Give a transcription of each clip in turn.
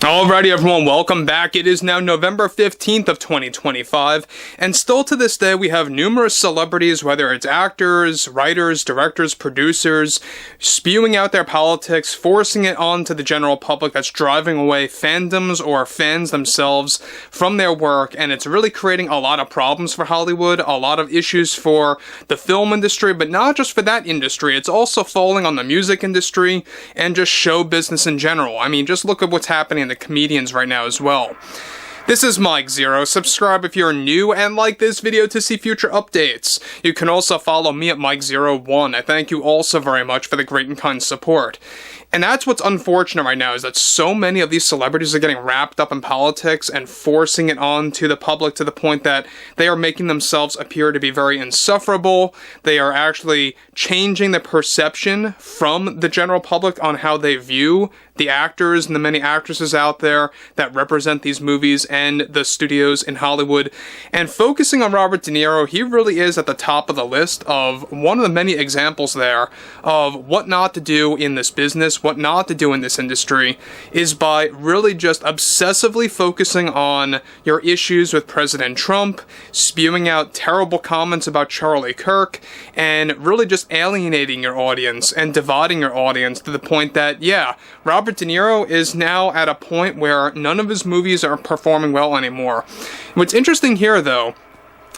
Alrighty everyone, welcome back. It is now November 15th of 2025, and still to this day we have numerous celebrities, whether it's actors, writers, directors, producers, spewing out their politics, forcing it onto the general public that's driving away fandoms or fans themselves from their work, and it's really creating a lot of problems for Hollywood, a lot of issues for the film industry, but not just for that industry, it's also falling on the music industry and just show business in general. I mean, just look at what's happening in the comedians right now as well. This is Mike Zero. Subscribe if you're new and like this video to see future updates. You can also follow me at Mike01. I thank you all so very much for the great and kind support. And that's what's unfortunate right now, is that so many of these celebrities are getting wrapped up in politics and forcing it on to the public to the point that they are making themselves appear to be very insufferable. They are actually changing the perception from the general public on how they view the actors and the many actresses out there that represent these movies and the studios in Hollywood. And focusing on Robert De Niro, he really is at the top of the list of one of the many examples there of what not to do in this business, what not to do in this industry, is by really just obsessively focusing on your issues with President Trump, spewing out terrible comments about Charlie Kirk, and really just alienating your audience and dividing your audience to the point that, yeah, Robert De Niro is now at a point where none of his movies are performing well anymore. What's interesting here, though,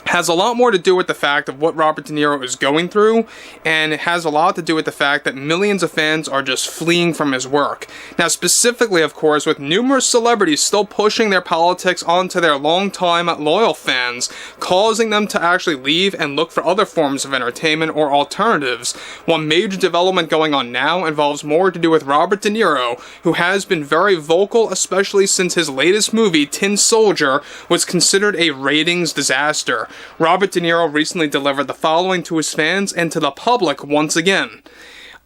has a lot more to do with the fact of what Robert De Niro is going through, and it has a lot to do with the fact that millions of fans are just fleeing from his work. Now, specifically, of course, with numerous celebrities still pushing their politics onto their longtime loyal fans, causing them to actually leave and look for other forms of entertainment or alternatives. One major development going on now involves more to do with Robert De Niro, who has been very vocal, especially since his latest movie, Tin Soldier, was considered a ratings disaster. Robert De Niro recently delivered the following to his fans and to the public once again.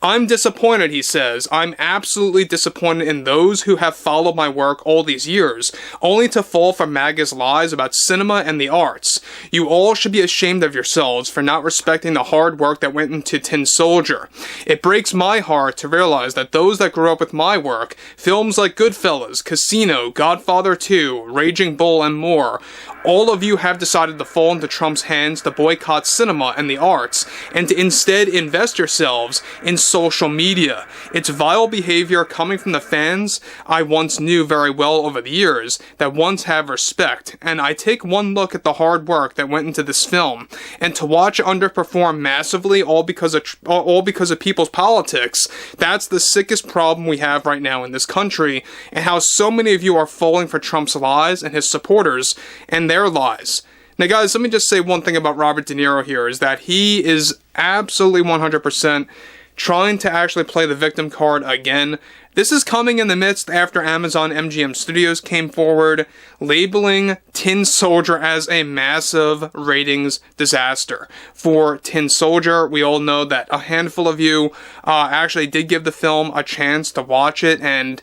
"I'm disappointed," he says. "I'm absolutely disappointed in those who have followed my work all these years, only to fall for MAGA's lies about cinema and the arts. You all should be ashamed of yourselves for not respecting the hard work that went into Tin Soldier. It breaks my heart to realize that those that grew up with my work, films like Goodfellas, Casino, Godfather 2, Raging Bull, and more, all of you have decided to fall into Trump's hands to boycott cinema and the arts, and to instead invest yourselves in social media. It's vile behavior coming from the fans I once knew very well over the years, that once have respect, and I take one look at the hard work that went into this film, and to watch it underperform massively all because of people's politics, that's the sickest problem we have right now in this country, and how so many of you are falling for Trump's lies and his supporters and their lies." Now guys, let me just say one thing about Robert De Niro here, is that he is absolutely 100% trying to actually play the victim card again. This is coming in the midst after Amazon MGM Studios came forward, labeling Tin Soldier as a massive ratings disaster. For Tin Soldier, we all know that a handful of you actually did give the film a chance to watch it, and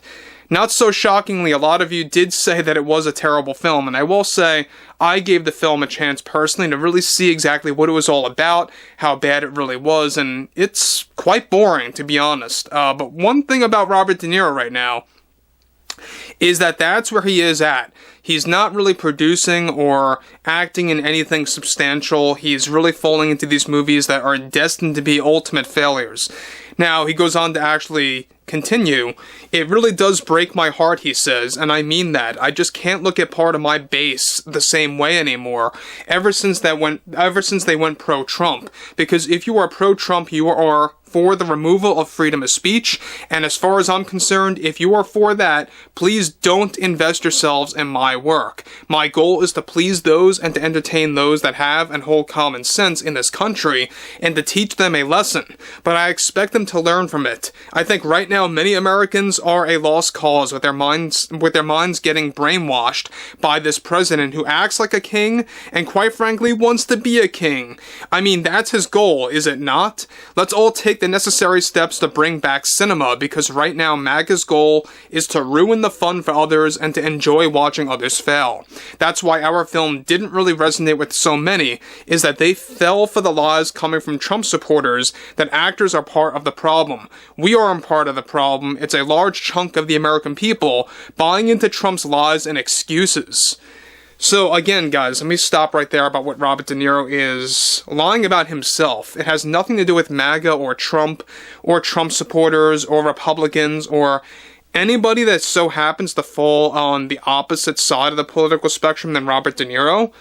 not so shockingly, a lot of you did say that it was a terrible film, and I will say, I gave the film a chance personally to really see exactly what it was all about, how bad it really was, and it's quite boring, to be honest. But one thing about Robert De Niro right now is that that's where he is at. He's not really producing or acting in anything substantial. He's really falling into these movies that are destined to be ultimate failures. Now, he goes on to actually continue. "It really does break my heart," he says, "and I mean that. I just can't look at part of my base the same way anymore, ever since they went pro-Trump. Because if you are pro-Trump, you are for the removal of freedom of speech, and as far as I'm concerned, if you are for that, please don't invest yourselves in my work. My goal is to please those and to entertain those that have and hold common sense in this country, and to teach them a lesson, but I expect them to learn from it. I think right now many Americans are a lost cause with their minds getting brainwashed by this president who acts like a king and quite frankly wants to be a king. I mean, that's his goal, is it not? Let's all take the necessary steps to bring back cinema, because right now MAGA's goal is to ruin the fun for others and to enjoy watching others fail. That's why our film didn't really resonate with so many, is that they fell for the lies coming from Trump supporters that actors are part of the problem. We aren't part of the problem. It's a large chunk of the American people buying into Trump's lies and excuses. So again, guys, let me stop right there about what Robert De Niro is lying about himself. It has nothing to do with MAGA or Trump supporters or Republicans or anybody that so happens to fall on the opposite side of the political spectrum than Robert De Niro.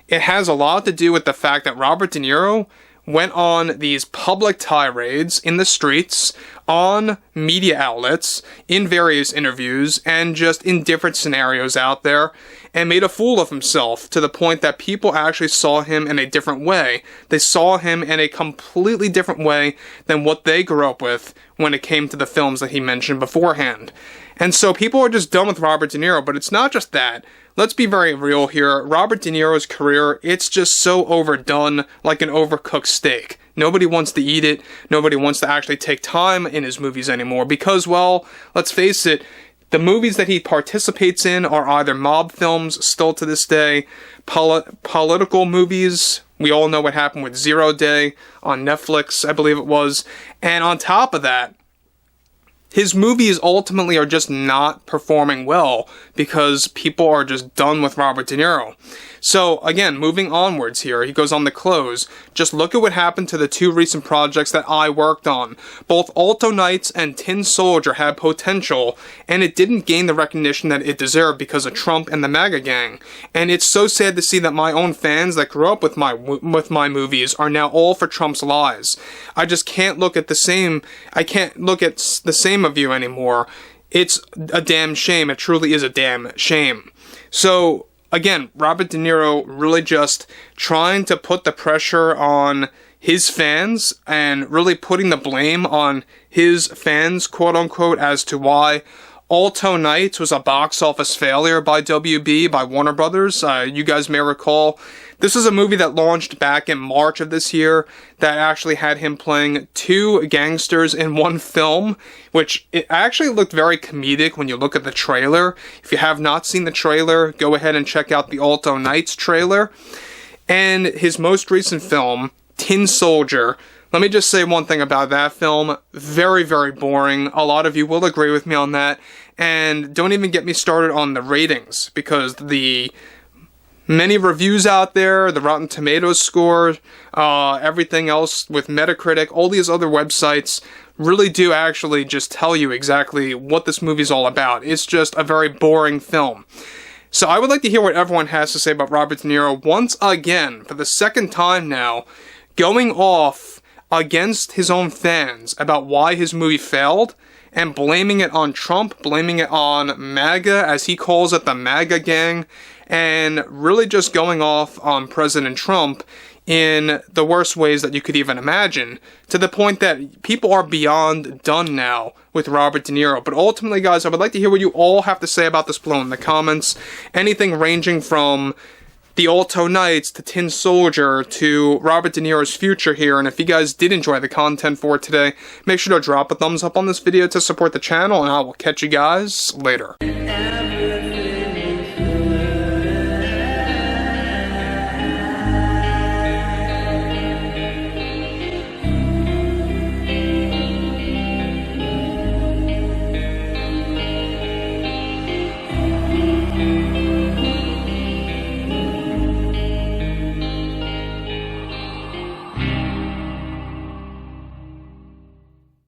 It has a lot to do with the fact that Robert De Niro went on these public tirades in the streets, on media outlets, in various interviews, and just in different scenarios out there, and made a fool of himself to the point that people actually saw him in a different way. They saw him in a completely different way than what they grew up with when it came to the films that he mentioned beforehand. And so people are just done with Robert De Niro, but it's not just that. Let's be very real here. Robert De Niro's career, it's just so overdone, like an overcooked steak. Nobody wants to eat it. Nobody wants to actually take time in his movies anymore because, well, let's face it, the movies that he participates in are either mob films, still to this day, political movies. We all know what happened with Zero Day on Netflix, I believe it was. And on top of that, his movies ultimately are just not performing well because people are just done with Robert De Niro. So, again, moving onwards here, he goes on to close. Just look at what happened to the two recent projects that I worked on. Both Alto Knights and Tin Soldier had potential, and it didn't gain the recognition that it deserved because of Trump and the MAGA gang. And it's so sad to see that my own fans that grew up with my movies are now all for Trump's lies. I just can't look at the same of you anymore. It's a damn shame. It truly is a damn shame. So, again, Robert De Niro really just trying to put the pressure on his fans and really putting the blame on his fans, quote-unquote, as to why Alto Knights was a box office failure by WB, by Warner Brothers. You guys may recall, this is a movie that launched back in March of this year that actually had him playing two gangsters in one film, which it actually looked very comedic when you look at the trailer. If you have not seen the trailer, go ahead and check out the Alto Knights trailer. And his most recent film, Tin Soldier, let me just say one thing about that film. Very, very boring. A lot of you will agree with me on that. And don't even get me started on the ratings, because the many reviews out there, the Rotten Tomatoes score, everything else with Metacritic, all these other websites really do actually just tell you exactly what this movie's all about. It's just a very boring film. So I would like to hear what everyone has to say about Robert De Niro once again, for the second time now, going off against his own fans about why his movie failed, and blaming it on Trump, blaming it on MAGA, as he calls it, the MAGA gang, and really just going off on President Trump in the worst ways that you could even imagine, to the point that people are beyond done now with Robert De Niro. But ultimately, guys, I would like to hear what you all have to say about this below in the comments. Anything ranging from the Alto Knights to Tin Soldier to Robert De Niro's future here. And if you guys did enjoy the content for today, make sure to drop a thumbs up on this video to support the channel, and I will catch you guys later.